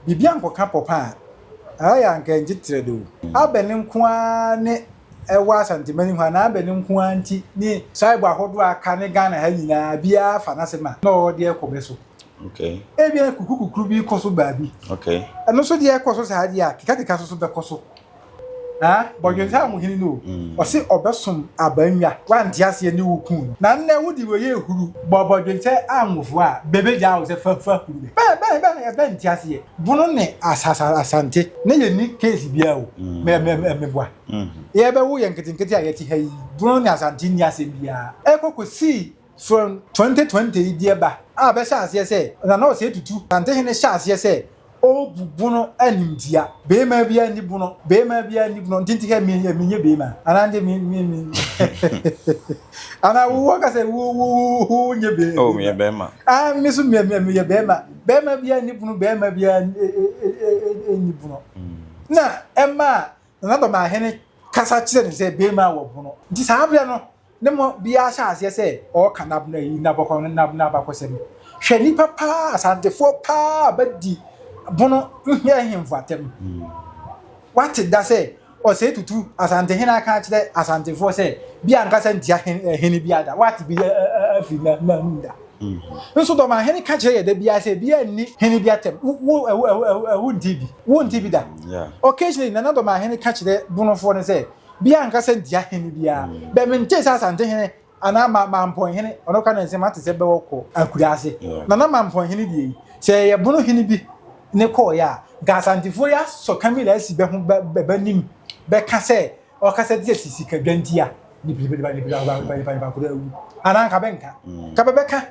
bibia nkoka popa aya anka njitre do abenim kwa ne ewa santimani hwa na abenim kwa nti ni saibo ahodo aka ne Ghana ha nyina bia fa na sema na o de ekobeso okay ebia kukukuru bi koso baabi okay eno so de ekoso sa de a kika so be koso bọ̀jọ̀ntà amuhini no ọ̀sẹ̀ ọ̀bẹ̀sùn àbẹ̀nyà wà ntí àṣẹ ní wọ́kùn na nnẹ́ wọ́n di wọ́yẹ ehuru bọ̀jọ̀ntà amufo a bẹ̀bẹ̀ gya ọ̀sẹ̀ fẹ́fẹ́ huru bẹ́ẹ̀ ntí àṣẹ bunu ne asante ne yẹ ní kéèsì bíà o mẹ́bùà yẹ bẹ́ wọ́ yẹ nketenkete a yẹ ti ha yi bunu ne asante ní àṣẹ bíà ẹ kọ́kọ́ sí from 2020 yìí díẹ̀ bá a bẹ́ ṣe àṣẹ sẹ́ nana ọ̀sẹ̀ tutu asante hene ṣe àṣẹ sẹ́ o bubuno animdia bema bia ni buno ntinti ka minye bema anande mi ana wo ka se wo nye bema oh me bema mi so me bema bia ni buno ni buno na emma na do ma hene kasa kire se bema wo buno nti sa bia no ne mo bia sha ase se o kanab na yi na bokon na bakosem hwe ni papa asantefo pa badi bono nhia himfatem what da say o say tutu asante hina ka kire asante fo say bia nkasa ntia hene bia da what bi afi na nda nso do ma hene ka kire ye da bia say bia ni hene bia tem wo ntibi da occasionally na do ma hene ka kire bono fo ne say bia nkasa ntia hene bia be mente sa asante hene ana ma mpon hene ono ka na nse mate se be woko akura ase na ma mpon hene die say ye bono hene bi ne ko ya gasantifo ya so kamila asi be ho be nim be ka se o ka se de sisi ka dwantia ni ba ko dawu ana ka benka ka be ka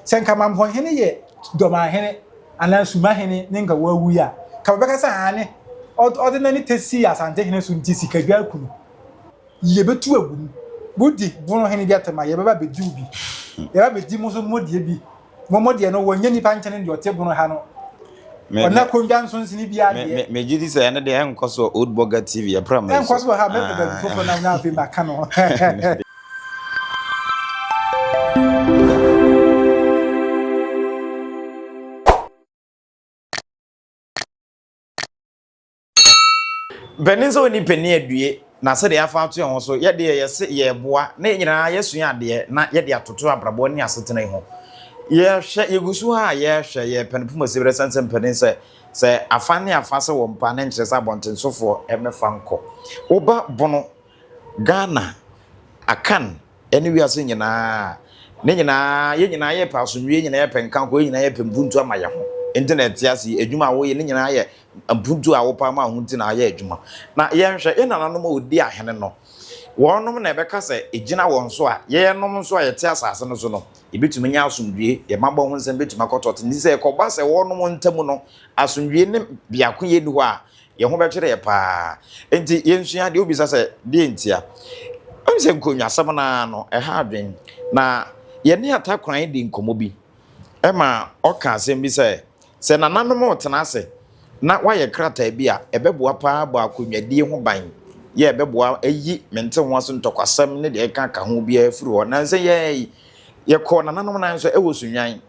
se nka mampo hene ye do ma hene ana suma hene ne nka wawu ya ka be ka sa ane o de na ni tesi asante hene so nti sika dwa kunu ye betu agunu budi bono hene bia tema ye be ba be di ubi ye ba be di mo so modie bi mo de no wonya ni pa nchene de o te bono ha no ona konjanso nsini bia de me gidi say na de enkoso old burger tv ya pram enkoso ha me be fofo na afi maka no Beninso ni peni adue na se de afa ato ho so ye de ye se ye boa na nyina ye sua ade na ye de atoto abrabo ni asetena ho ye hwe yegusu ha ye hwe ye penpuma sebere sansem penin se afane afase wo mpa na nkyeresa bontensofo emefa nko oba bono Ghana akan eni wiase nyina ne nyina ye nyina ye pasonwie nyina ye penkan ko nyina ye pembuntu amaye ho internet yasi adwuma wo ye ne nyina ye mpuntu a wo pa ma ho ntina ye adwuma na ye hwe ye nananom odi ahene no wonom na ebeka se ejina won so a ye nom so a ye te asase no so no ebetumi nya asomdue ye mabɔ ho nsɛm betumi akɔtɔte ndi se kɔba se wonom ntamu no asomdue ne biako ye ni ho a ye ho bɛkyere ye pa enti ye nsua de obisa se de ntia am se nkonwa asɛm na no ɛha adwen na ye ne atakran de nkomo bi ɛma ɔka asɛm bi se nananom otena ase na waye krata bi a ɛbɛboa pa ba akonwadie ho ban ye beboa ayi mente ho aso ntokwasam ne de ka ho bia afiri ho na nse ye ko nananom nan so ewo sunwan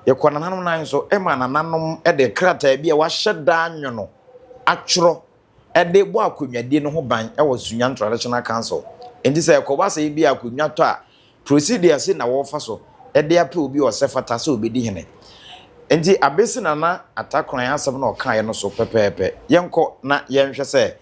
ye ko nananom nan so e ma nananom e de krata bia wa hyeda anwono atworo e de bo akonwadie no ho ban e wo sunwan traditional council enti se ko ba se bia akonwa to a procedure se na wo fa so e de ape obi o se fata se obedi hene enti abesi nana atakran asem na o kan ye no so pepepe yenko na yenhwe se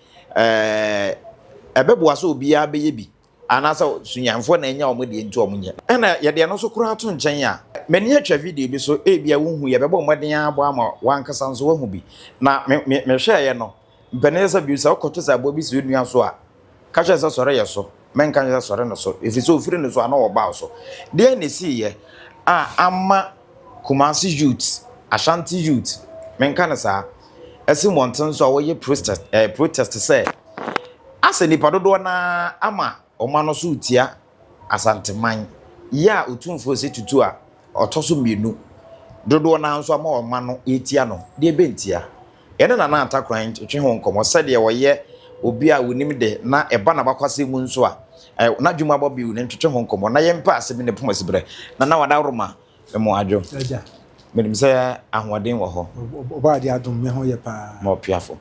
ebeboa so obia beye bi anasa sunyanfo na enya omode ntu omunye na ye de no so kura ato nchen a mani atwa video bi so ebia wohu ye bebo moden abo ama wankasa nso wahu bi na me hwe ye no mpanesa bi so okoto sa abo bi so nua so a ka hwe se sore ye so menka hwe sore no so efi so ofiri no so ana oba so de ne si ye ama Kumasi youth Ashanti youth menka na sa esi monten so wo ye protest say ase nipa dodo na ama omano so utia Asante man ya otumfo se tutu a otoso mienu dodo na nso ama omano etia no de bentia ene na atakran twe ho nkomo sade wo ye obi a wonim de na eba na bakwase mu nso a na dwuma bobi wo ne twe ho nkomo na ye mpa ase bi ne poma sibre na wada roma emo adwo menim say ahoden wo ho oba de adom me ho ye pa mo piafo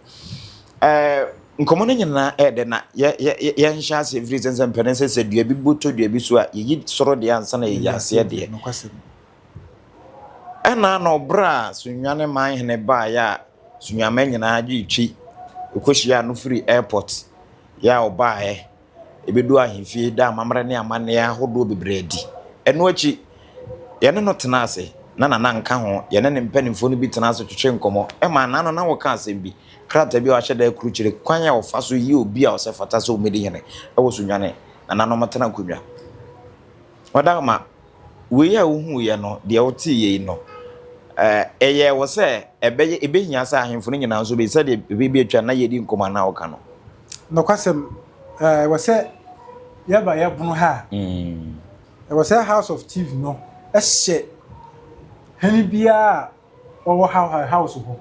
nkomo no nyina de na ye nhya se free sense penense se dua bi boto dua bi so a yi soro de ansa na ye ase de ana no bra sunwane man hene ba ya sunwama nyina agi twi okohia no free airport ya oba ebedu ahemfie da amamra ne amane ya hodo bebredi eno achi ye ne no tena ase na nka ho ye ne mpanimfo no bi tena ase twetwe nkomo ma na no woka asem bi krata bi o ahye da kruchire kwan ya ofa so yi obi a osefata so omedi hene wo sunwane na no motena konwa wadama we ya uhu ye no de oti ye no eye wo se ebehia sa ahemfo no nyina so be se de bi atwa na ye di nkoma na woka no no kwasem wo se yaba yabunu ha wo se House of TV no ehye hani bia owo house ho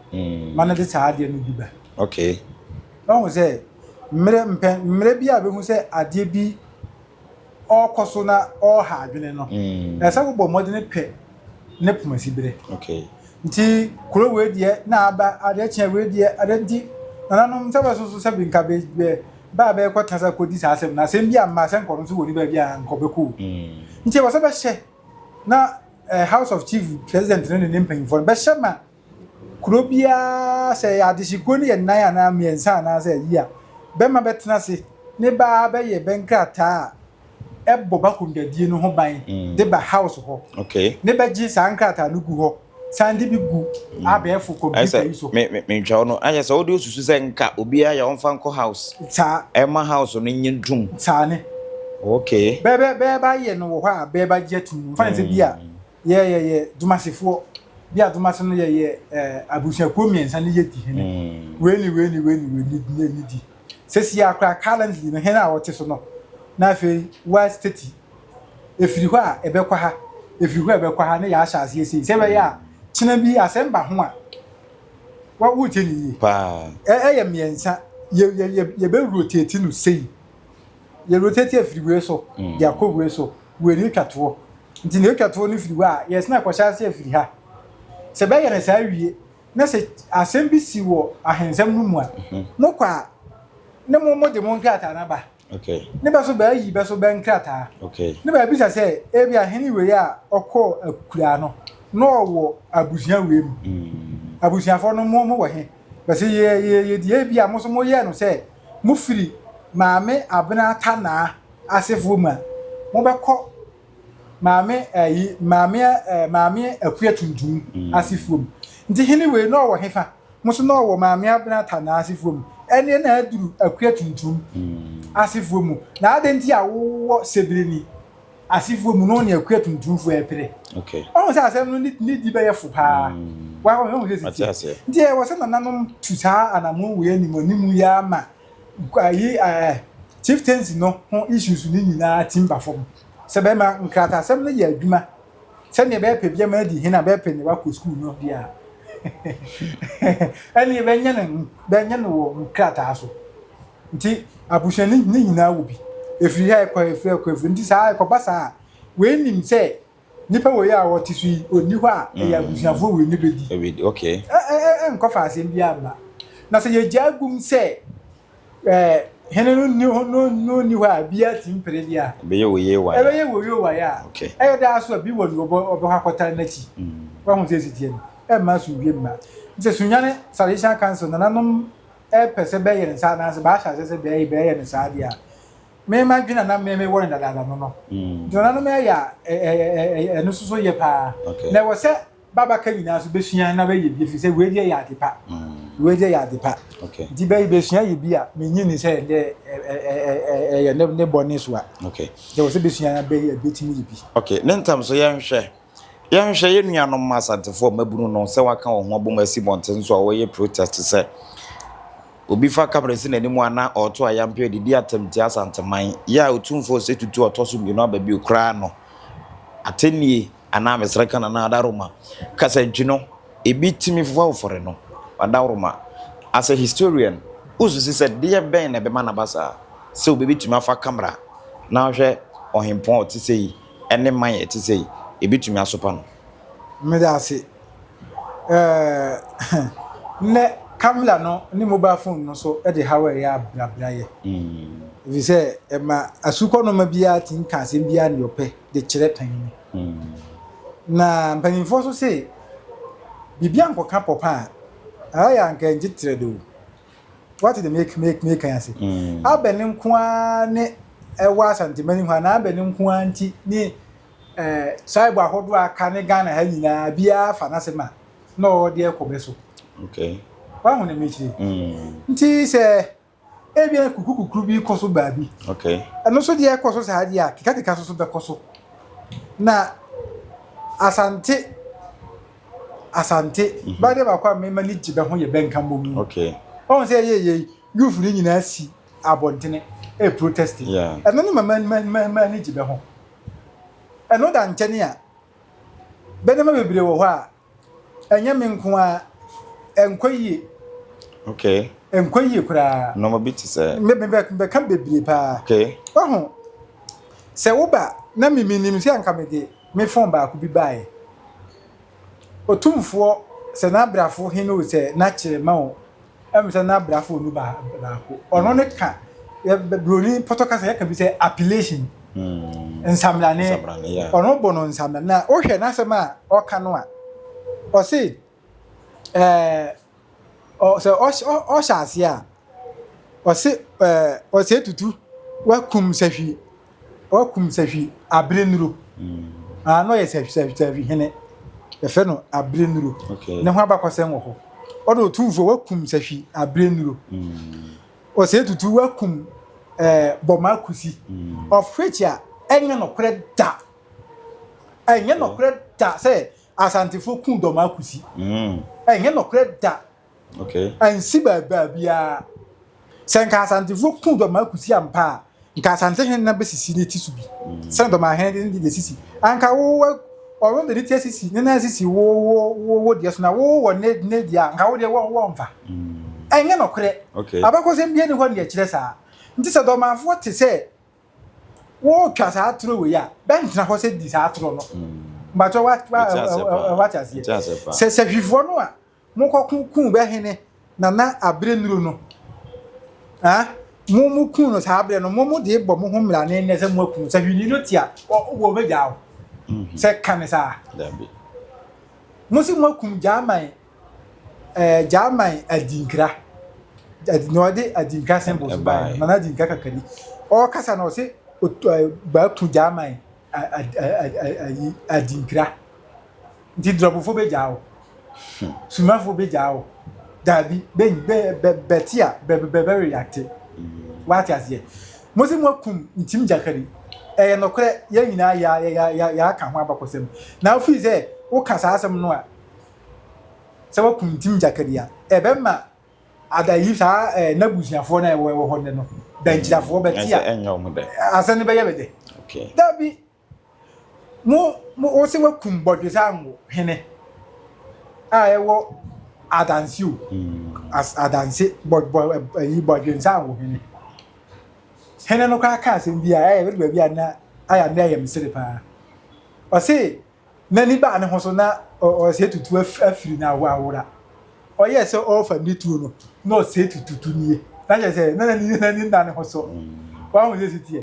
man de taade no bi ba okay no se mre bia be hu se ade bi okoso na o ha adwene no esa wo bo modene pe ne pomasi bere okay nti kuro we die na aba ade chia we die ade di nananom sebe so se bi nka be ba be ko tasa ko di sa asem na asem bia ma se nkoro so woni ba bia nkobeko nti wo se be hye na House of Chief President ne mpanyimfo be hye ma kuro bia se ya adishiko ne ye nan ana miensa na se yi a be ma betena se ne ba be ye benkrata ebo ba kundadie no ho ban de ba house ho okay ne ba gi sankrata no gu ho sandi bi gu abefo computer iso me ntwa no anya se odi osusu se nka obi ya onfa nko house ta ema house no nyin dum ta ne okay be ba ye no wo ha be ba gi atum fa se bia ye dumasefo bia dumase no ye abusia ko miensa ne yedi hene weni di sesi akra currently no hena wote so no na fe wa state efiri ho a ebekwa ha efiri ho ebekwa ha ne ya asha ase ese se be ya kina bi asemba ho a wa wuti ni pa ye miensa ye be rotate no sei ye rotate efiri we so ya ko we so we ni twato nti ne twato ni firi wa yes na kwasha ase efiri ha se be ye na sa wie na se asembi si wo ahensem no mu a no kwa ne mo de mo nkata na ba okay ne ba so ba yi ba so ba nkrata okay ne ba bisa se e bia heni we ya okọ akura no wo abusia we mu abusia fo no mo wo he ba se ye die bia mo so mo ye no se mo firi maame abena ta na asefo mu mo be kọ maame akua tuntum asefo mu nti heni we no wo he fa mo so no wo maame abena ta na asefo mu ene na aduru akua tuntum asifo mu na adenti a wo sebireni asifo mu no ne akua tuntum fo epere okay o se asem no ni di be yefo pa wa ho se ndi e wo se nananom tusa anamo we animu ya ma ayi chieftains no ho issues ni nyina timba fom se be ma nkrata asem no ya adwuma se ne be pe bia ma di hina be pe ne wa ko school no dia ani be nya no wo nkrata aso nti abushani ni nyina wo bi efiri ha ekọ nti saa ekọ basa we nim se nipa wo ya wo tisui oni ho a ya abushafo we ni bedi okay enko fa asem bia ma na se ye jagum se hene no ni ho a bia timpere dia be ye wo ye wa ya okay da aso bi wo ni obo hakota na chi wa hu se sitie no ma so wie ma nti sunyane salvation council na nanom pese be yen sa na se ba sha se be yen sa dia me ma dwina na me wo nda da no dwina no me ya no so ye pa na wo se baba ka nyina so be sua na be ye bi fi se we die ya depa we die ya depa okay di be sua ye bi a me nyini se de ne boni so a okay je wo se be sua na be ye betimi ye bi okay nentam so ye nhwe ye nuanom masantefo mabunu no se waka wo ho abom asi bonten so a wo ye protest se obi fa kamera si na nimu ana oto ayampe didi atamti asanteman ya otumfo se tutu otoso bi no ababi okra no atenie ana mesreka na adaroma kasa dwino ebi timi fufa ofore no adaroma as a historian ususi said dia ben na be mana basa se obi timi afa kamera na hwe ohempon otisei ene man etisei ebi timi asopa no me da se ne Kamla no ni mobile phone no so e de hawe ya blabla ye vi say e ma asuko no ma bia tin ka se bia ne yope de kire tan ni na mpanimfo so say bibia nkoka popa aya nka ngitre do what did make can say abenim ko ne ewa santimani ho na abenim ko anti ni cyber ahodo aka ne Ghana ha nyina bia fa na se ma no de ekobeso okay wa ho ne mechi nti se ebia kukukuru bi koso baabi okay eno so de ekoso sa hade a kika so be koso na asante ba de ba kwa me mani jibe ho ye benka momu okay on say ye youth ni nyina si abontene e protesting eno no mani jibe ho eno da nkyene a benema bebre wo ho a enye me nko a enkoyi okay enkoyi kura no mo biti say me kan bebre pa okay oho se wo ba na miminim si anka me de me phone ba ku bi bae otumfo se na brafo hinu se na kire ma o em se na brafo nu ba ko ono ne ka broni protocol se ka bi se appellation nsamlane ono bono nsamlane na o hwe na sema o ka no a o se o se o shase a o se tutu wakum sahwi abrenuro no ye sahwi hene e fe no abrenuro ne ho abakosem wo ho o do tumfo wakum sahwi abrenuro o se tutu wakum bomakusi of which ya enye no kre da say asantifo kun domakusi enye no kre da okay ansi ba bia senka asantifo kun domakusi ampa nka asante hen na besisi ne tisubi sen doma hen de sisi anka wo o de sisi ne na sisi wo de so na wo ne dia nka wo de wo mfa enye no kre okay abakosem bia ni ho ne kire saa nti se domafo te se wo twa saa atro we ya bentina ho se di saa atro no mbato what as here se hwifo no a mo kokun be hene na abrenuro no mumu kun no saa abre no mumu de bo mo ho mra ne se mo kun se hwini no tia wo be jawo se kan saa dabi musi mo kun jamai adinkra no de adinka symbols ba na adinka kakari o kasa no se ba ku jamai adinkra ndi drobofo be jawo sumafo be jawo dabi betia be react what as here musi mo kum ntim jakari no kre ya nyina ya ka ho abakosem na ofi se wo kasa asem no a se wo kum ntim jakari ya ebema adayi sa na busiafo na wo ho ne no danchirafo betia enyo mu de asane be yebede okay dabi mo wo se wo kum bodwesa ngo hene ewo adansiu as adanse bodwesa ngo hene no ka asem bia we do bia na aya na yem sire pa o se nani ba ne ho so na o se tutu afiri na awura o yes o fa mi tu no no se tutu nie na je se nani na ne ho so wa ho se tie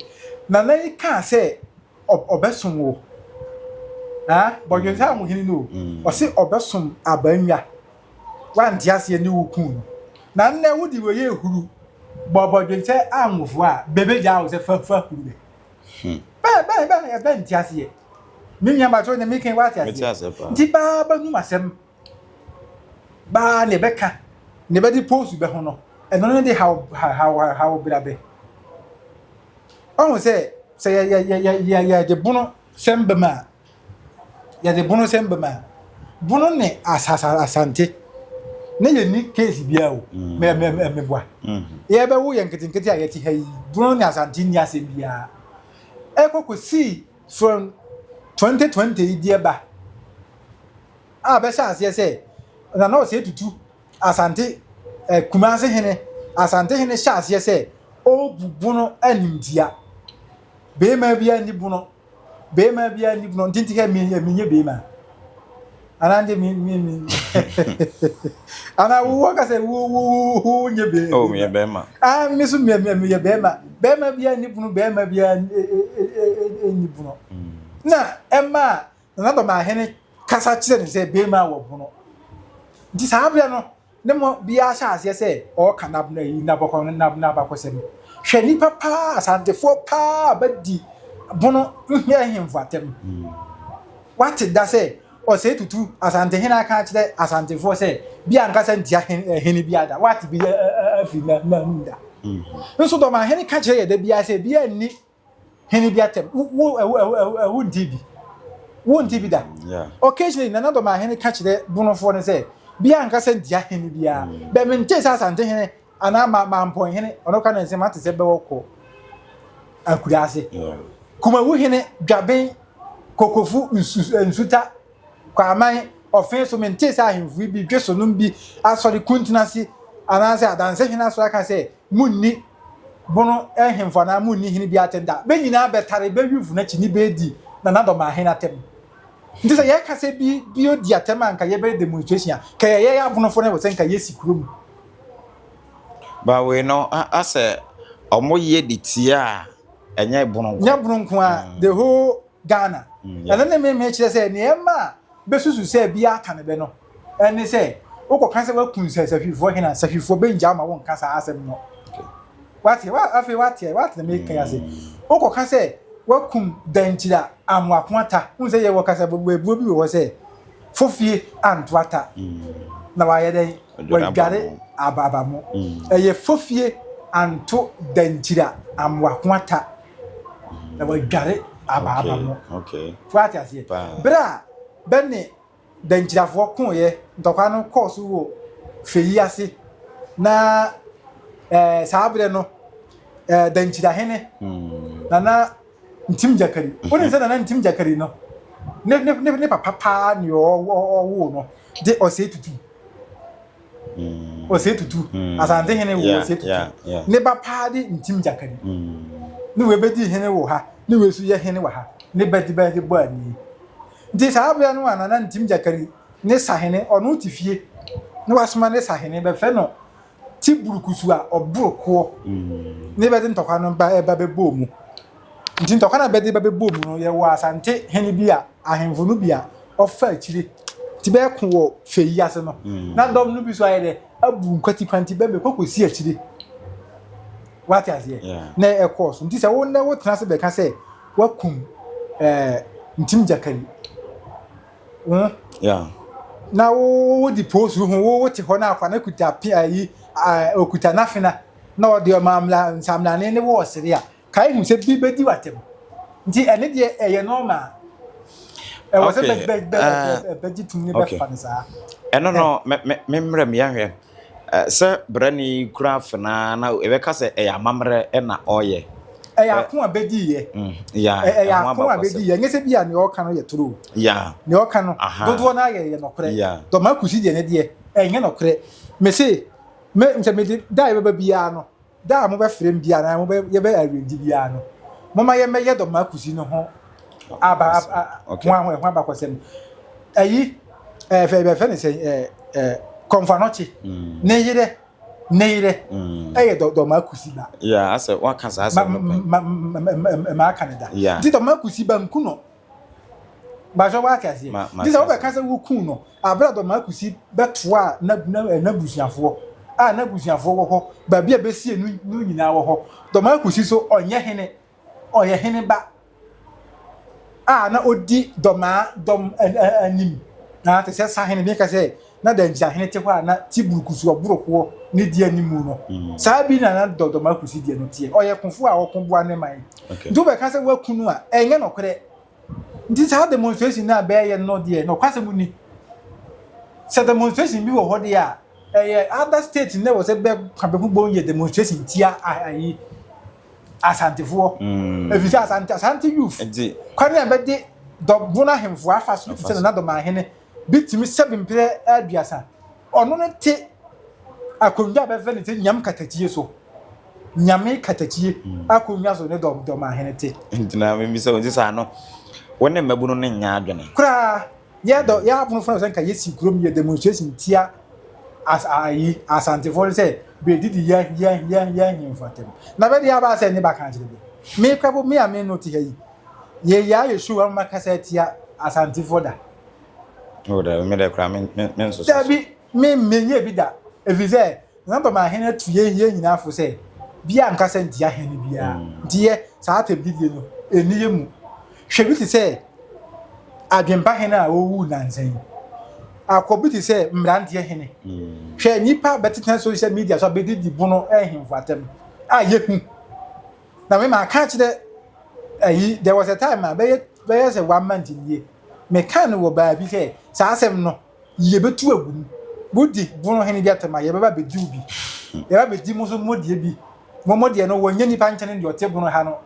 na ka se obesom wo bodwesa mo hini no o se obesom abanwa wa ntiase ni wukun na nne wudi we ye huru bodwesa amufo a bebe ja wo se fa huru be ntiase mi nya ba to ne mi ken wa tiase nti ba nu masem ba ne beka ne be di post be ho no eno ne de how brabe on say ya de bono sembema ya de bono sembema bono ne asante ne ye ni case bia o me boa ye be wo ye nketenkete a ye ti hayi bono ne asante ni asem bia ekokosi from 2020 die ba be chance say na no say tutu asante kumase hene asante hene chance say o bubuno animdia be ma bia ni buno ntinti ka menye be ma anande mi ana wo ka se wo nye be oh me be ma mi so me be ma bia ni bunu be ma bia ni bunu na emma na do ma hene kasa kire ne se be ma wo bunu di sa bia no ne mo bia sha ase se o kanab na yi na bokon na ba ko se mi hwe ni papa asantefo pa badi bunu hia himfo atem what da say o say tutu asante hina ka kire asantefo say bia nkasa ntia hene bia da what bi afi na nda nso do ma hene ka kire ye da bia say bia ni hene bia tem wo ntibi da occasionally na do ma hene ka kire bunofo ne say bia nkasa ntia hene bia be mente sa asante hene ana ma mpon hene ono ka na nse ma te se be woko akuriase kuma wo hene dwaben kokofu nsuta kwa aman ofen so mente sa ahemfu bi dweso num bi asori kuntinasi anase adanse hene asora ka se munni bono ehemfo na munni hene bi atenda be nyina betare be wifu na chini be di na do ma hene atem ndisa ye ka se bi odi atem anka ye be demonstration ka ye ya bono fo na wo se nka ye sikurum ba we no ase omo ye ditia enye bono nya bono nko a the whole Ghana and then me kire say niema be susu say bia aka ne be no ene say ukọ kan say wa kun say safifo hina safifo be nja ma won kasa asem no what na me kan say ukọ kan say wa kun danchira amwakwata un say ye wo kasa bo bi wo say fofie antwata na wa ye den wa gare ababamo eye fofie anto danchira amwakwata na wa gare ababamo okay fati asie bra benne danchirafo kun ye ntokwa no course wo feyi ase na saabre no danchira hene na ntim jakari woni se na ntim jakari no ne papa ni wo no de ose tutu asante hene wo ose tutu ne papa de ntim jakari ni we bedi hene wo ha ni we su ye hene wa ha ni bedi bo ani ndi saabre no anana ntim jakari ne sahene onu tifie ni wasoma ne sahene be fe no ti burukusu a oburoko ne bedi ntokwa no ba be bo mu nti ntokwa na bedi ba be bo mu no ye wa asante hene bi a ahemfo no bi a ofa akire ti be ko wo feyi ase no na dom no bi so ayede abu nkwati kwanti be kokosi akire what as here na e course nti se wo na wo tena se be ka se wakum ntim jakari na wo di post wo ti ho na akwa na kuta pi okuta nafina na odi mamla nsamla ne wo sere a kai hu se bi bedi watem nti ene de eye normal wo se be jitum ne be fa nsa eno no me mrem ya hwe se brani kura fana na ebeka se amamre na oye akon abedi ye akon abedi ye ngese bia ne oka no ye turu ne oka no dodo na ye nokre do makusi de ne de enye nokre me se me nse da ye bia no da mo be frem bia na mo be ye be arrange bia no mo ma ye me ye do makusi no ho aba ho aba kwasem ayi fe ne se konfanochi neire do makusi ba ase wa kasa ase ma Canada di do makusi ba nkuno ba jo wa kase di se wo be kasa wo kun no abra do makusi betoa na busuafo na busuafo wo ho ba bia be sie nu nyina wo ho do makusi so onye hene ba na odi dom anim na te se sa hene bi ka se na danjia hene te kwa na tiburukusu oburoko ne di animu no sa bi na do makusi di no tie oye konfu a okonbo ane mai do be ka se wakunu a enye no kre ndi sa demonstration na be ye no die no kwase mu ni se demonstration bi wo ho de a other state ne wo se be kabeku bo ye demonstration tia ayi asantefo efisa asante youth kwani be de do bona hemfo afa so se na do ma hene bitimi sebimpre aduasa ono ne te akonwa be fe ne te nyam katachie so nyame katachie akonwa so ne do ma hene te ntina me mi se won sa no wona mabu no nya adwene kura ya do ya bunu fun ka yesi krom ye demonstration tia as ayi asante for say be didi ya himfatem na be dia ba say ne ba kan jire be me kwabo me a me no ti hayi ye ya ye shu wa makasa tia asante for da o da me da kra men so da bi me menye bi da efize na ba ma hene tuye ye nyina fo say bia nkasa ntia hene bia die saa tebidie no eniye mu hwebi ti say adwemba hene a owu nansan akobi ti say mrantie hene hwe nipa beteten social media so bedidi bono ehimfo atem a yeku na me ma ka kire ayi there was a time be say 1 month nie me kan wo ba bi say saa asem no ye betu agum budi bono hene bi atema ye baba bedi ubi ye baba bedi mo so modie bi momodie no wonya nipa nkyene de ote bono ha no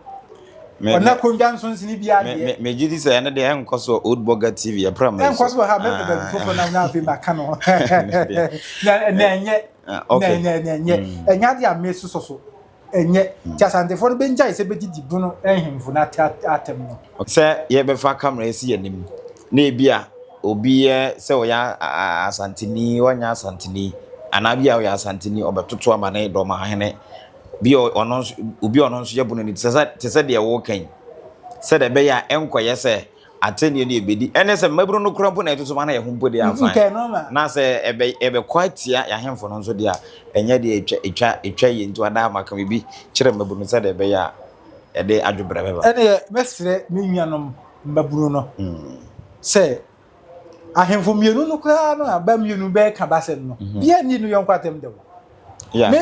ona konjan so nsini bia de me gidi say na de enkoso old burger tv ya pram enkoso ha me be fofo na fi maka no na enye enya de amesu so enye tiasantefo no benja ise bedidi bono ehimfo na atem no say ye be fa camera esi yanim na ebia obi say oya asantini wanya asantini anabia oya asantini obetoto amane do ma hene bi ono obi ono nso yebo ni tese de wo kan se de be ya enkoye se atenie ne ebedi ene se mabru no krampo na etoto ma na ye hompo de afan na se ebe quite ya hemfo no nso de a enye de etwa ye ntu ada maka bi kire mabru no se de be ya e de adwobre beba ene mesre mi nuanom mabru no se ahemfo mienu no kra no aba mienu be ka basem no bia ni no yonkwatem de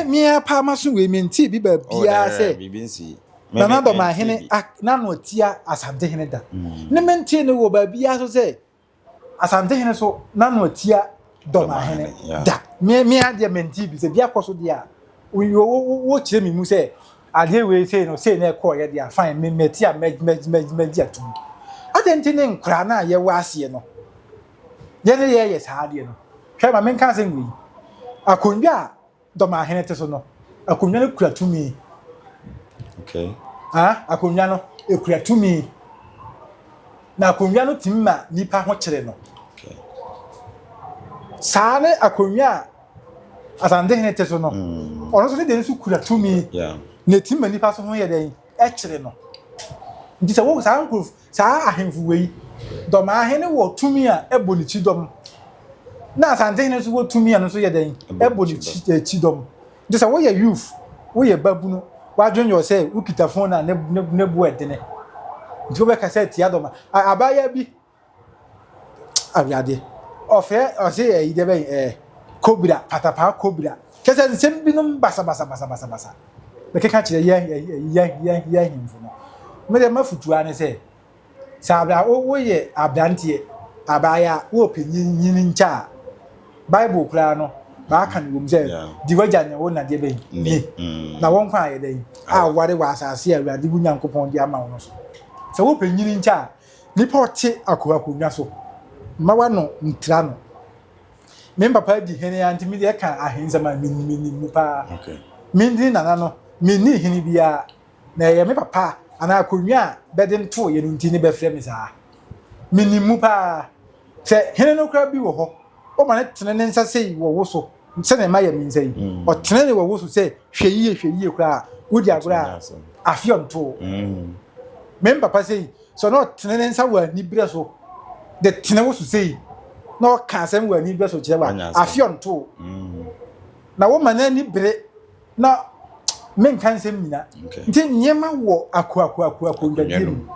me pa maso we menti bi ba bia se bibinsi na do ma hene na no tia asante hene da ne menti ne wo ba bia so se asante hene so na no tia do ma hene da me ade menti bi se bia koso dia wo kire mi mu se ade we se no se na ko ye dia fine me tia me dia tu ade ne nkra na ye wa ase no ye ne ye sa ade no hwe ma men kan se ngui akonwa doma hene te so no akonwa no kura tumi okay akonwa no ekura tumi na akonwa no timma nipa ho kire no okay saane akonwa asande hene te so no ono so de nsu kura tumi na timma nipa so ho ye den e kire no ndi se wo saa nkuru saa ahemfu wei doma hene wo tumi a eboni chi dom na asante hene so wo tumi a no so ye den eboni chi dom ndi se wo ye youth wo ye babunu wa dwen yo say ukita phone na ne bu edene ndi wo be ka say tia doma abaya bi abiade ofe o say e ide be kobra patapa kobra kese nsem bi no basa be ke ka kire ye himfu no me de mafutu ane say sabra wo ye abrantie abaya wo penyini ncha bible kura no ba kan wom say di waja ne wo na de be ni na won kwa ye den ware wa asase awurade bu nyankopon di ama wo so so wo penyini ncha ni porti akoakonnwa so ma wa no ntra no me papa di hene anti mi de kan ahenza ma minni pa okay minni nana no minni hene bia na ye me papa ana akonwa bedem to ye no ntini be frɛ me saa minni pa se hene no kra bi wo ho o ma ne tene ne nsa sei wo so se ne ma ye mi nsa yi o tene ne wo so se hweyie kra wodi agora afion to me papa sei so no tene ne nsa wa ni bre so de tene wo so sei no ka asem wa ni bre so kire wa afion to na wo ma na ni bre na men kan sem nyina nti nyema wo akwa ndadiem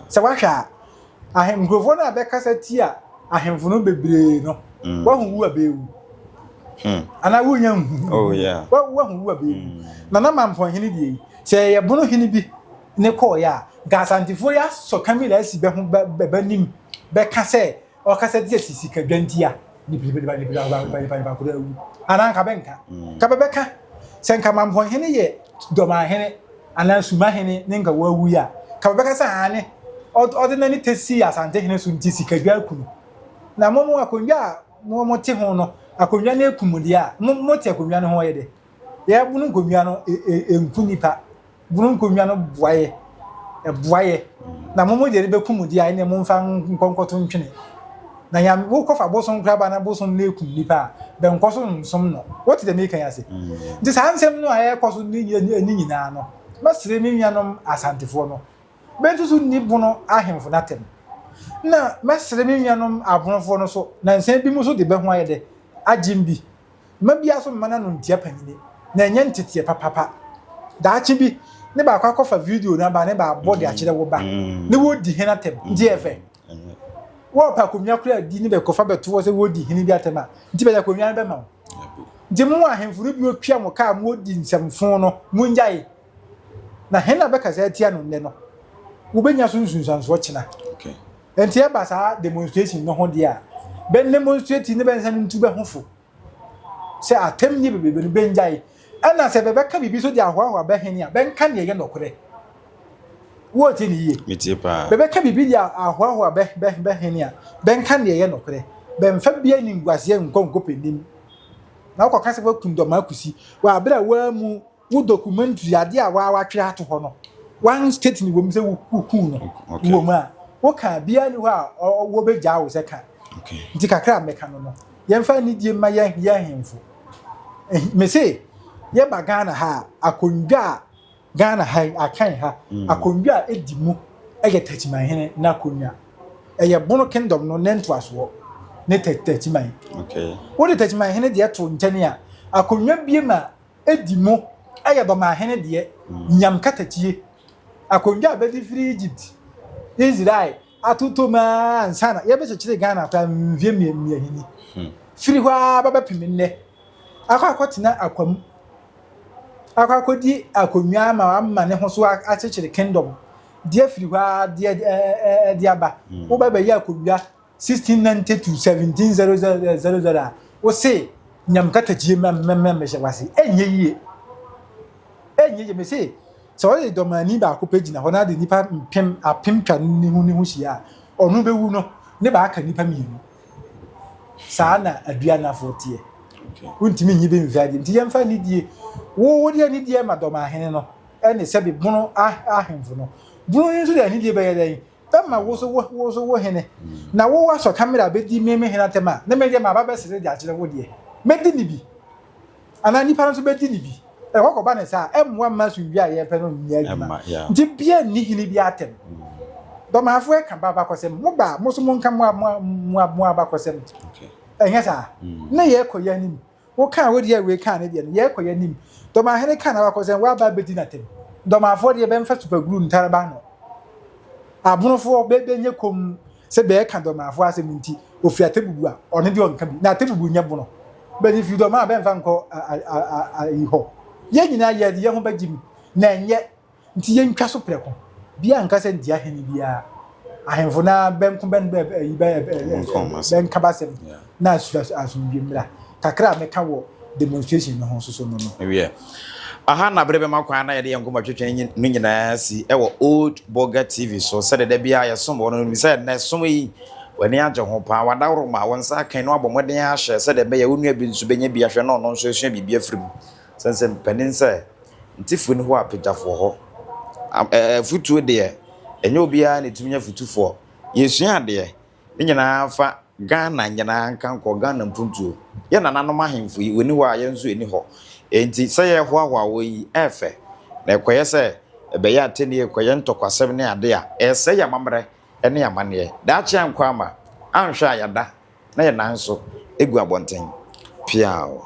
se wa hwa ahem grofo na be kasa ti a ahemfo no bebre no wa hu wu abewu ana wo nya hu oh yeah wa hu wu abewu na mampon hene die se ye bono hene bi ne ko ya gasantifo ya so kamila si be hu be nim be kasa o kasa ti sisi ka dwantia ni ba ko wu ana ka benka ka beka senka mampon hene ye doma hene ana suma hene ninka wawu ya ka beka sa ane ordinary tesi asante hene so nti sikadwa kunu na momo akonwa momo te ho no akonwa na ekumudi a momo te akonwa no ho ye de ye bunu nkonwa no enkunipa bunu nkonwa no boaye na momo de be kumudi a ne momfa nkonkoto ntwene na yam wo kofa bosom kraba na bosom na ekum nipa ben koso nsom no what the make ya say this ansem no aye koso ni nyina no masire mi nuanom asantefo no bentu so ni bono ahemfo natem na masire mi nuanom abonfo no so na nsen bi mu so de be ho aye de agimbi mabia so mana no ntia panyine na enye ntete papa daachi bi ne ba akwa video na ba ne ba body a kire wo ba ne wo di hena tem ndi efe wo pa komia kura di ne be kofa beto wo se wo di hini bi atema nti be komia be ma di mu ahemfuru bi otwa mo ka mo di nsemfo no mu njai na hena be ka se atia no ne no wo benya sunsunsanso kina okay enti e ba sa demonstration no ho dia ben demonstrate ne ben san ntu be hofo se atem ni be benjai ana se be ka bibi so di ahwa be henia ben ka ne ye nokore wo ti ni ye metie pa be ka bibi di ahwa be henia ben ka ne ye nokore ben fa bia ni ngwase nkonko penim na ko kase ba kundoma akusi wa abra wa mu wo documentary ade a wa twe ato ho no one state ni wo mse wo ku no wo ma wo ka bia ni wa wo be ja wo se ka okay nti kakra meka no yemfa ni die ma ye hemfo me say ye ba Ghana ha akondwa Ghana ha akan ha akondwa edimu eye tachiman hene na akondwa eye bono kingdom no nento aso ne tachiman okay wo de tachiman hene de to nkyene a akondwa bie ma edimu eye do ma hene de nyam katachie akondwa be di free Egypt Israel atuto ma ansana ye be chire Ghana pa mvie mie hini free hwa baba piminne akwakotina akwam akwakodi akonwa ma amma ne ho so achechire kingdom dia free hwa dia ba wo baba ya akonwa 1692 1700 wo se nyam katachie ma me wase enye me se so le domani ba ko page na ho na de nipa mpem apempwa ni hu hia onu be wu no ne ba aka nipa mienu saa na adua na fotie okay untimi nyi be mfiade nti yemfa ni die wo de ni die ma doma hene no ene se be bono ahemfo no bono nso de ni die be yeden ma wo so hene na wo waso camera be di meme hene atema na me de ma ba be sese de akire wo die me di ni bi ana nipa nso be di ni bi e wako ba ne sa emwa masu wi a ye pe no nya adwuma nti bia ni hini bi atem doma afo e kan ba kosem mo ba mo so mo nka mo ba kosem okay enye sa na ye koya nim wo kan wo de we kan ne de ye koya nim doma hene kan na kosem wa ba bedi na tem doma afo de be mfa super glue ntare ba no abunofo be nye kom se be kan doma afo asem nti ofia tebubu a one de on kan bi na tebubu nya bono be di fi doma be mfa nko iho ye nyina ye de ye ho bagim na enye nti ye ntwa so preko bia nka se ndia hene bia ahemfo na benko ben kabasem na asumbiemra kakra meka wo demonstration no so no we aha na brebe makwa na ye de yankoma twetwe no nyina si e wo Old Burger TV so said de bia ye som wono mi said na som yi wani agye ho pa wadawro ma wonsa kan no abomoden a hye said de be ye wonu abi nso benya bia hwe no no nso esua bibia frim sensem panin say ntifu ni ho apejafo ho futu de enye obia na tumnya futufo yesua de ne nyina fa Ghana nyina nkanko Ghana mpuntuo ye nananom ahemfo yi woni ho a ye nso eni ho enti say ye ho ahwa wo yi efe na ekoye say ebe ya ateni ekoye ntokwasem ne ade a ese ya mamre ene amane da chia nkwa ma anhwa ya da na ye nanso egu abonten piao